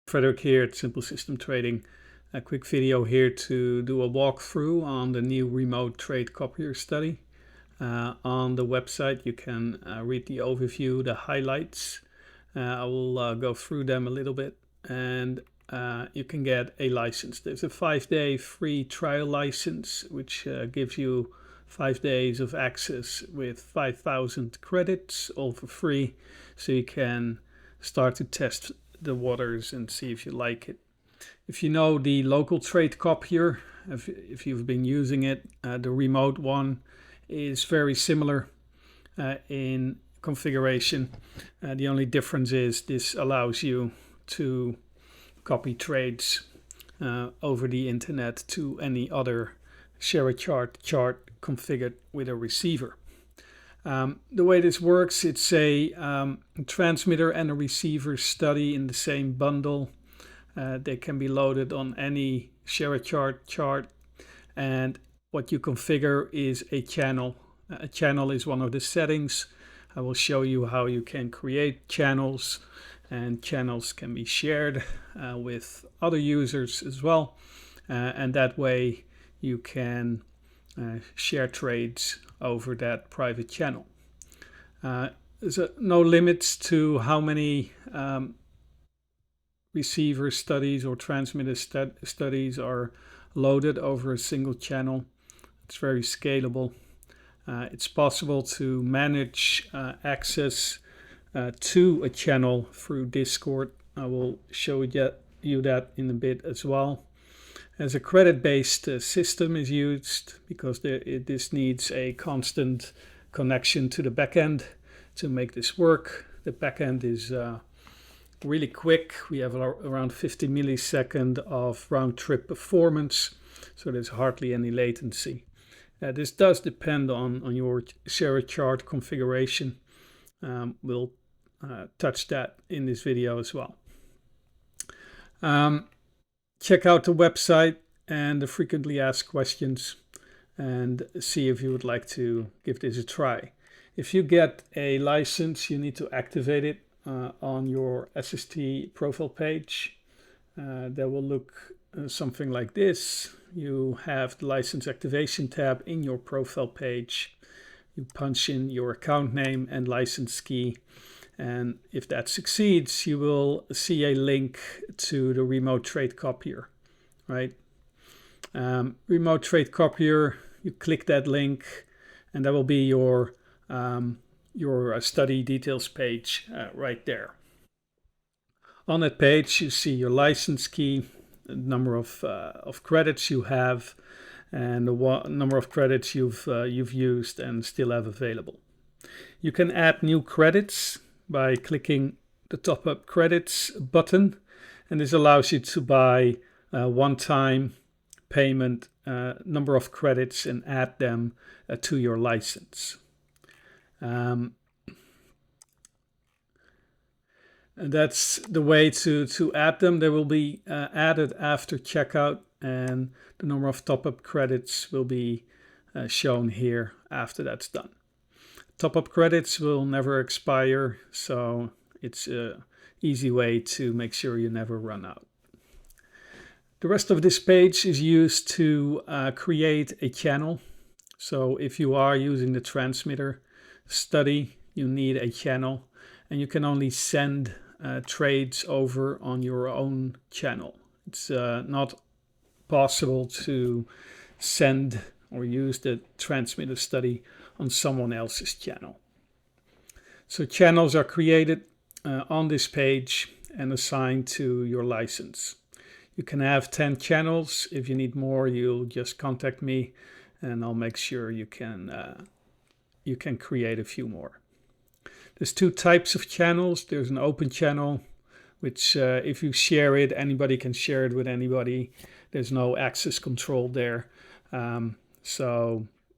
Frederick here at Simple System Trading. A quick video here to do a walkthrough on the new remote trade copier study. On the website you can read the overview, the highlights. I will go through them a little bit, and you can get a license. There's a 5-day free trial license which gives you 5 days of access with 5,000 credits, all for free, so you can start to test the waters and see if you like it. If you know the local trade copier, if you've been using it, the remote one is very similar in configuration. The only difference is this allows you to copy trades over the internet to any other share a chart configured with a receiver. The way this works, it's a transmitter and a receiver study in the same bundle. They can be loaded on any share a chart, and what you configure is a channel. A channel is one of the settings. I will show you how you can create channels, and channels can be shared with other users as well, and that way you can share trades over that private channel. There's no limits to how many receiver studies or transmitter studies are loaded over a single channel. It's very scalable. It's possible to manage access to a channel through Discord. I will show you that in a bit as well. As a credit-based system is used because this needs a constant connection to the backend to make this work. The backend is really quick. We have around 50 milliseconds of round-trip performance, so there's hardly any latency. This does depend on your share a chart configuration. We'll touch that in this video as well. Check out the website and the frequently asked questions and see if you would like to give this a try. If you get a license, you need to activate it on your SST profile page. That will look something like this. You have the license activation tab in your profile page. You punch in your account name and license key. And if that succeeds, you will see a link to the remote trade copier, right? Remote trade copier, you click that link, and that will be your study details page right there. On that page, you see your license key, the number of credits you have, and the number of credits you've used and still have available. You can add new credits by clicking the top up credits button, and this allows you to buy one-time payment number of credits and add them to your license. And that's the way to add them. They will be added after checkout, and the number of top-up credits will be shown here after that's done. Top-up credits will never expire, so it's an easy way to make sure you never run out. The rest of this page is used to create a channel. So if you are using the transmitter study, you need a channel, and you can only send trades over on your own channel. It's not possible to send or use the transmitter study on someone else's channel. So channels are created on this page and assigned to your license. You can have 10 channels. If you need more, you'll just contact me and I'll make sure you can create a few more. There's two types of channels. There's an open channel, which if you share it, anybody can share it with anybody. There's no access control there.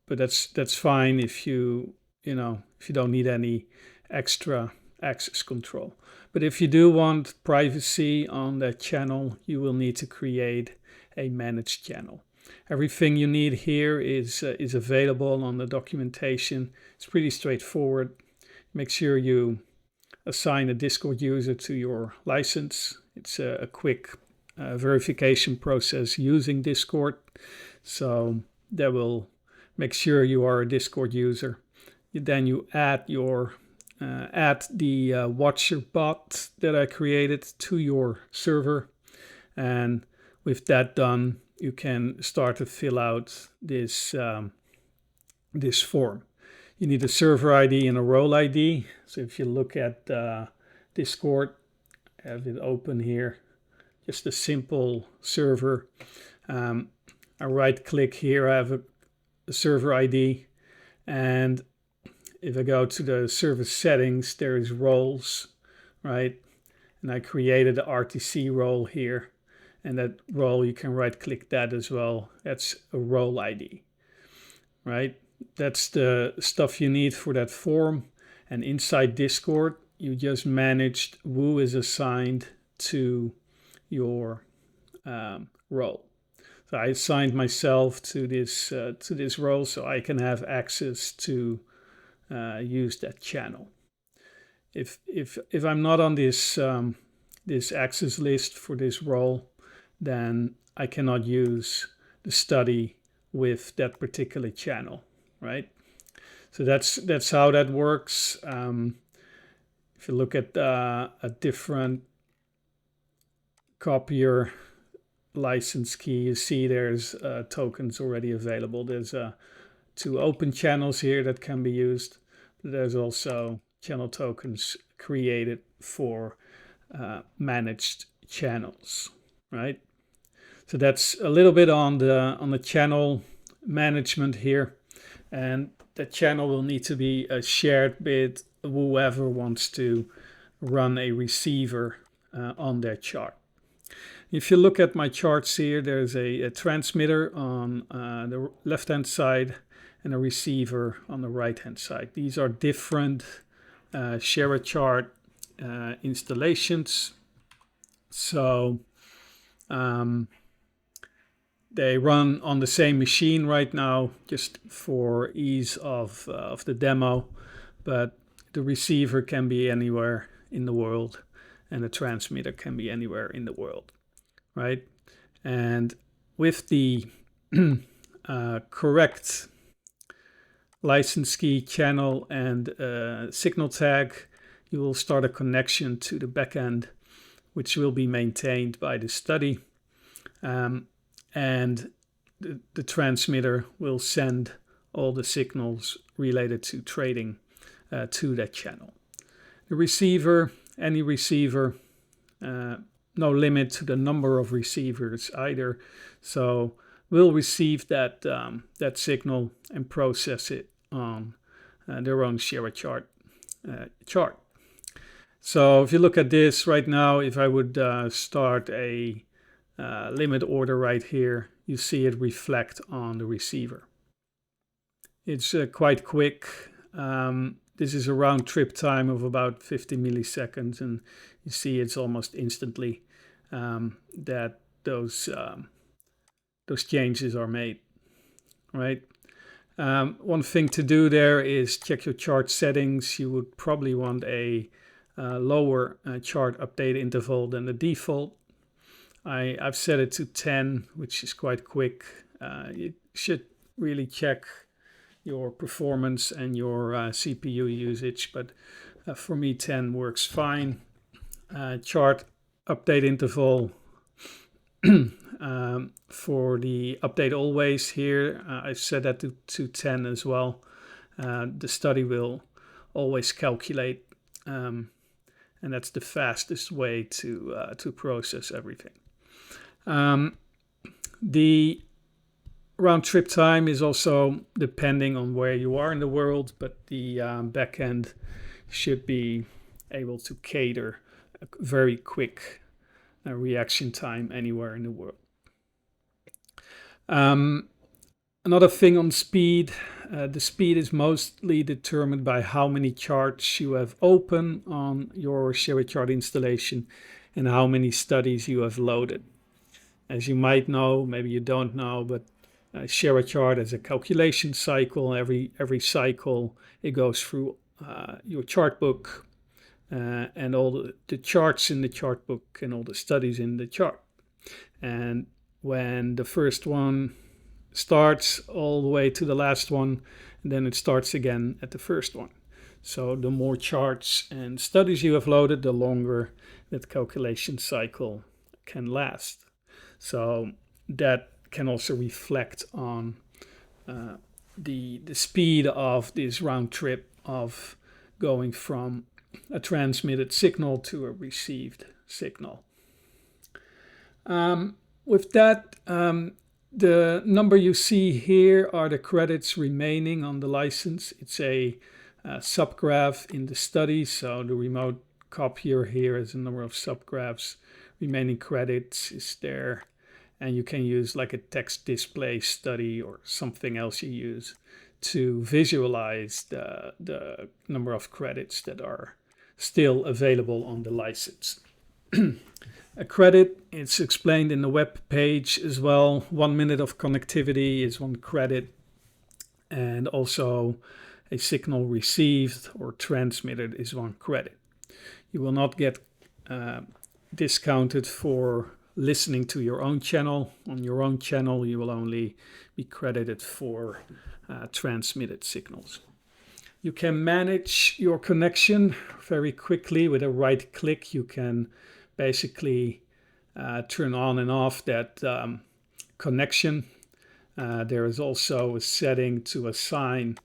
But that's fine if you don't need any extra access control. But if you do want privacy on that channel, you will need to create a managed channel. Everything you need here is available on the documentation. It's pretty straightforward. Make sure you assign a Discord user to your license. It's a quick verification process using Discord. So that will make sure you are a Discord user. Then you add the watcher bot that I created to your server, and with that done, you can start to fill out this this form. You need a server ID and a role ID. So if you look at Discord, I have it open here, just a simple server. I right click here, I have a server ID, and if I go to the server settings, there is roles, right? And I created the RTC role here, and that role, you can right click that as well. That's a role ID, right? That's the stuff you need for that form. And inside Discord, you just managed who is assigned to your role. So I assigned myself to this role, so I can have access to use that channel. If I'm not on this this access list for this role, then I cannot use the study with that particular channel, right? So that's how that works. If you look at a different Copier license key, you see there's tokens already available. There's 2 open channels here that can be used. There's also channel tokens created for managed channels, right? So that's a little bit on the channel management here, and the channel will need to be shared with whoever wants to run a receiver on their chart. If you look at my charts here, there's a transmitter on the left-hand side and a receiver on the right-hand side. These are different share a chart installations. So they run on the same machine right now, just for ease of the demo, but the receiver can be anywhere in the world and the transmitter can be anywhere in the world, right? And with the correct license key, channel, and signal tag, you will start a connection to the backend, which will be maintained by the study. And the transmitter will send all the signals related to trading to that channel. The receiver, any receiver, no limit to the number of receivers either. So we'll receive that signal and process it on their own share chart. So if you look at this right now, if I would start a limit order right here, you see it reflect on the receiver. It's quite quick. This is a round trip time of about 50 milliseconds, and you see it's almost instantly that those changes are made, right? One thing to do there is check your chart settings. You would probably want a lower chart update interval than the default. I've set it to 10, which is quite quick. You should really check your performance and your CPU usage, but for me 10 works fine. Chart update interval for the update always here, I've set that to 10 as well. The study will always calculate, and that's the fastest way to process everything. The round trip time is also depending on where you are in the world, but the backend should be able to cater a very quick reaction time anywhere in the world. Another thing on speed, the speed is mostly determined by how many charts you have open on your share chart installation and how many studies you have loaded. As you might know, maybe you don't know, but share a chart as a calculation cycle. Every cycle it goes through your chart book, and all the charts in the chart book and all the studies in the chart. And when the first one starts all the way to the last one, and then it starts again at the first one. So the more charts and studies you have loaded, the longer that calculation cycle can last. So that can also reflect on the speed of this round trip of going from a transmitted signal to a received signal. With that, the number you see here are the credits remaining on the license. It's a subgraph in the study, so the remote copier here is a number of subgraphs. Remaining credits is there, and you can use like a text display study or something else you use to visualize the number of credits that are still available on the license. A credit, it's explained in the web page as well. 1 minute of connectivity is 1 credit, and also a signal received or transmitted is 1 credit. You will not get discounted for listening to your own channel. On your own channel, you will only be credited for transmitted signals. You can manage your connection very quickly with a right click. You can basically turn on and off that connection. There is also a setting to assign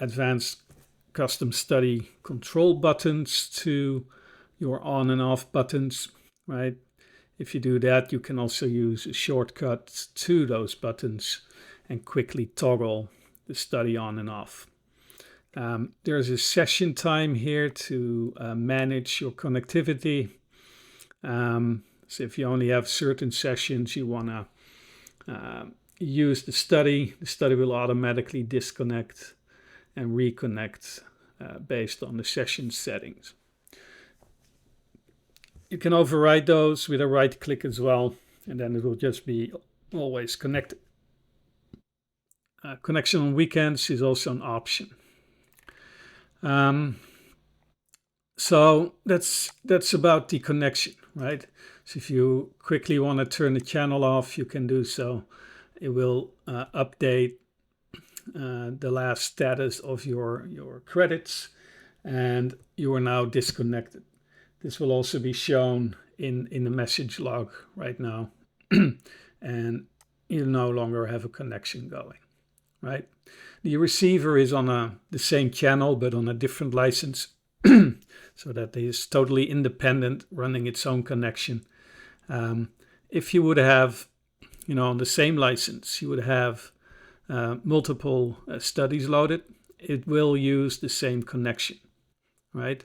advanced custom study control buttons to your on and off buttons, right? If you do that, you can also use a shortcut to those buttons and quickly toggle the study on and off. There's a session time here to manage your connectivity. So if you only have certain sessions you want to use the study will automatically disconnect and reconnect based on the session settings. You can override those with a right click as well, and then it will just be always connected. Connection on weekends is also an option. So that's about the connection, right? So if you quickly want to turn the channel off, you can do so. It will update the last status of your credits, and you are now disconnected. This will also be shown in the message log right now, and you no longer have a connection going, right? The receiver is on the same channel but on a different license, so that it is totally independent, running its own connection. If you would have, on the same license, you would have multiple studies loaded, it will use the same connection, right?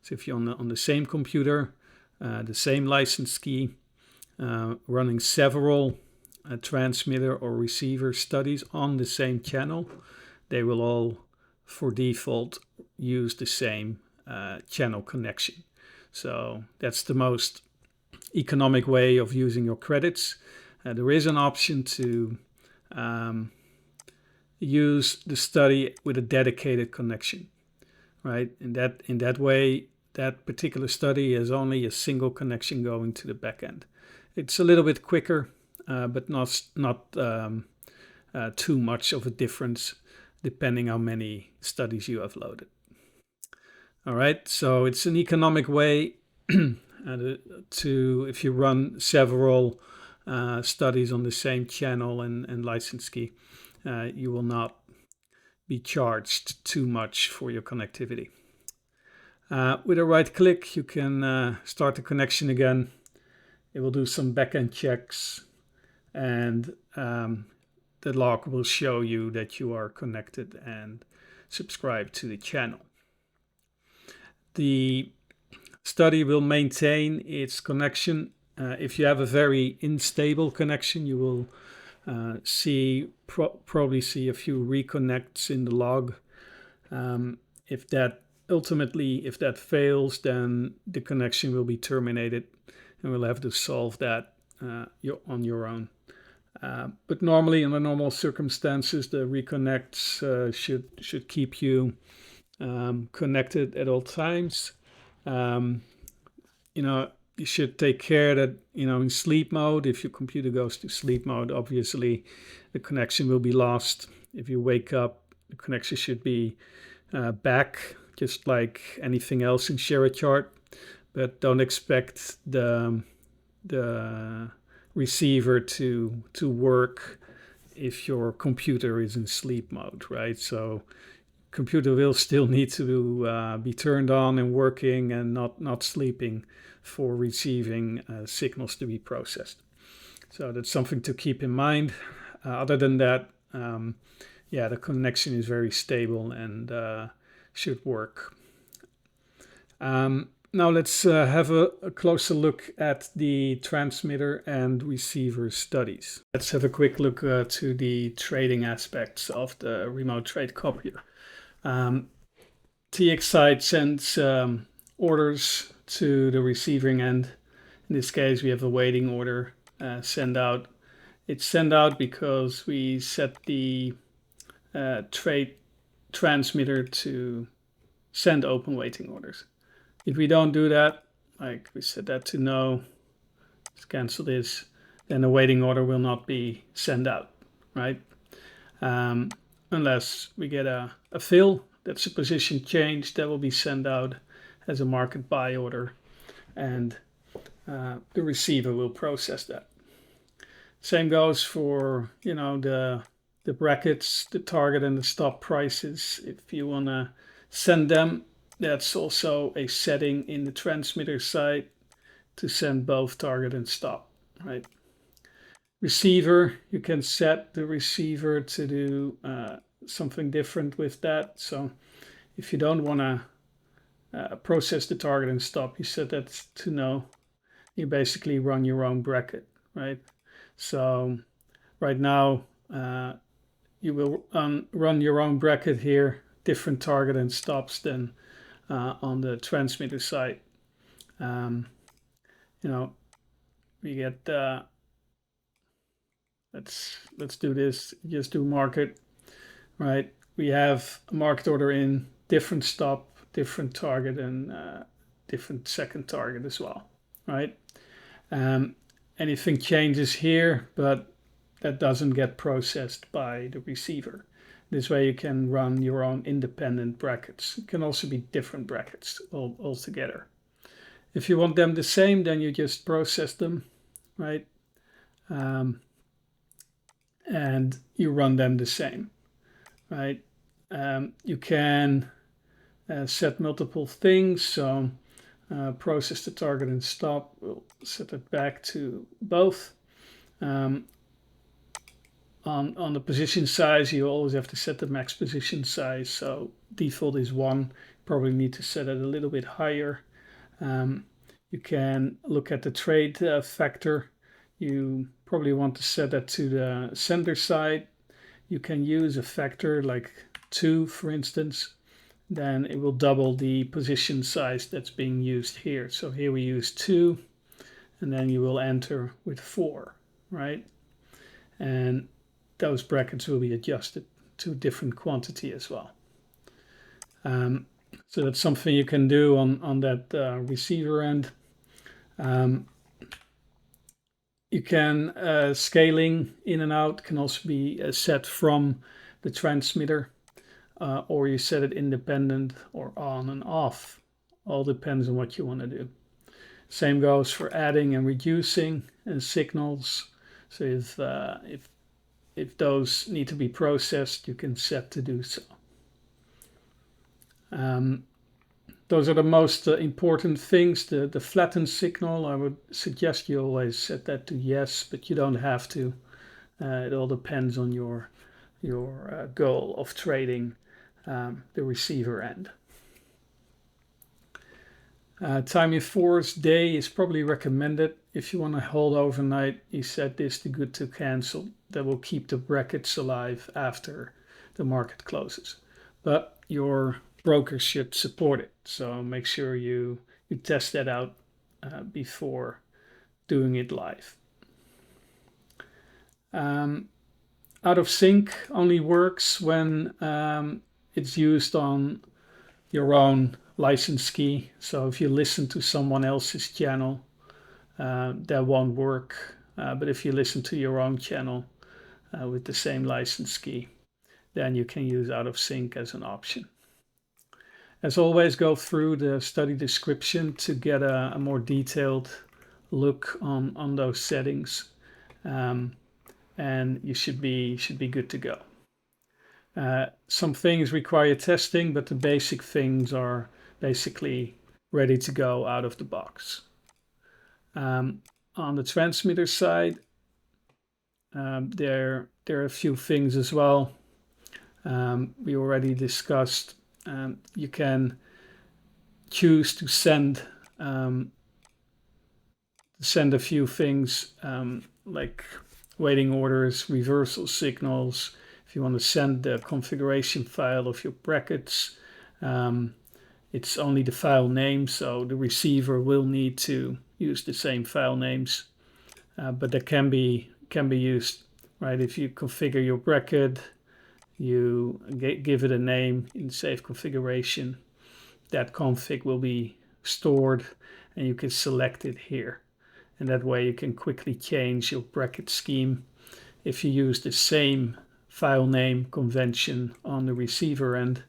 So if you're on the same computer, the same license key, running several transmitter or receiver studies on the same channel, they will all, for default, use the same channel connection. So that's the most economic way of using your credits. There is an option to use the study with a dedicated connection, right? In that way, that particular study has only a single connection going to the backend. It's a little bit quicker, but not too much of a difference, depending how many studies you have loaded. All right, so it's an economic way to, if you run several studies on the same channel and license key, you will not be charged too much for your connectivity. With a right click, you can start the connection again. It will do some backend checks, and the log will show you that you are connected and subscribed to the channel. The study will maintain its connection. If you have a very unstable connection, you will probably see a few reconnects in the log. If that fails, then the connection will be terminated, and we'll have to solve that on your own. But normally, in the normal circumstances, the reconnects should keep you connected at all times. Um, you should take care that, in sleep mode, if your computer goes to sleep mode, obviously the connection will be lost. If you wake up, the connection should be back, just like anything else in ShareAchart. But don't expect the receiver to work if your computer is in sleep mode, right? So computer will still need to be turned on and working and not sleeping for receiving signals to be processed. So that's something to keep in mind. Other than that, the connection is very stable and should work. Now let's have a closer look at the transmitter and receiver studies. Let's have a quick look to the trading aspects of the remote trade copier. TX sends orders to the receiving end. In this case, we have a waiting order send out. It's sent out because we set the trade transmitter to send open waiting orders. If we don't do that, like we set that to no, let's cancel this, then the waiting order will not be sent out, right? Unless we get a fill, that's a position change, that will be sent out as a market buy order, and the receiver will process that. Same goes for the brackets, the target and the stop prices. If you want to send them, that's also a setting in the transmitter side to send both target and stop, right? Receiver, you can set the receiver to do something different with that. So if you don't want to process the target and stop, you set that to no. You basically run your own bracket, right? So right now you will run your own bracket here, different target and stops than on the transmitter side. We get let's do this. Just do market, right? We have a market order in, different stop, different target, and different second target as well, right? Anything changes here, but that doesn't get processed by the receiver. This way you can run your own independent brackets. It can also be different brackets altogether. If you want them the same, then you just process them, right? And you run them the same, right? You can set multiple things. So process the target and stop. We'll set it back to both. On the position size, you always have to set the max position size. So default is 1. Probably need to set it a little bit higher. You can look at the trade factor. You probably want to set that to the sender side. You can use a factor like 2, for instance. Then it will double the position size that's being used here. So here we use 2, and then you will enter with 4, right? And those brackets will be adjusted to a different quantity as well. So that's something you can do on that receiver end. You can scaling in and out can also be set from the transmitter, or you set it independent or on and off. All depends on what you want to do. Same goes for adding and reducing and signals. So if those need to be processed, you can set to do so. Those are the most important things. The flattened signal, I would suggest you always set that to yes, but you don't have to. It all depends on your goal of trading the receiver end. Time in force day is probably recommended. If you want to hold overnight, you set this to good to cancel. That will keep the brackets alive after the market closes. But your broker should support it. So make sure you test that out before doing it live. Out of sync only works when it's used on your own license key. So if you listen to someone else's channel, that won't work. But if you listen to your own channel with the same license key, then you can use out of sync as an option. As always, go through the study description to get a more detailed look on those settings, and you should be good to go. Some things require testing, but the basic things are basically ready to go out of the box. On the transmitter side, there are a few things as well. We already discussed. You can choose to send a few things like waiting orders, reversal signals. If you want to send the configuration file of your brackets, it's only the file name, so the receiver will need to use the same file names, but that can be used, right? If you configure your bracket, you give it a name in save configuration, that config will be stored and you can select it here. And that way you can quickly change your bracket scheme. If you use the same file name convention on the receiver end,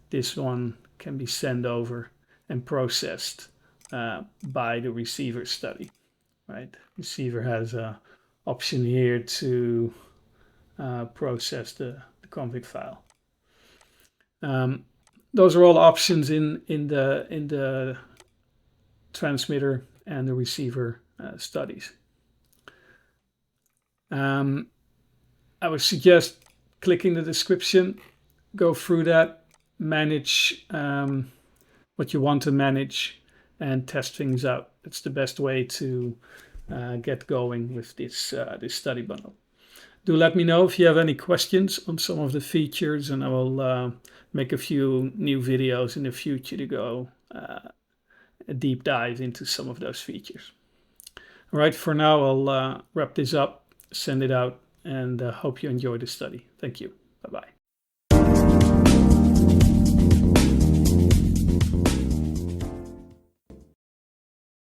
this one can be sent over and processed by the receiver study, right? Receiver has an option here to process the config file. Those are all options in the transmitter and the receiver studies. I would suggest clicking the description, go through that, manage what you want to manage, and test things out. It's the best way to get going with this study bundle. Do let me know if you have any questions on some of the features, and I will make a few new videos in the future to go a deep dive into some of those features. All right, for now, I'll wrap this up, send it out, and hope you enjoy the study. Thank you. Bye-bye.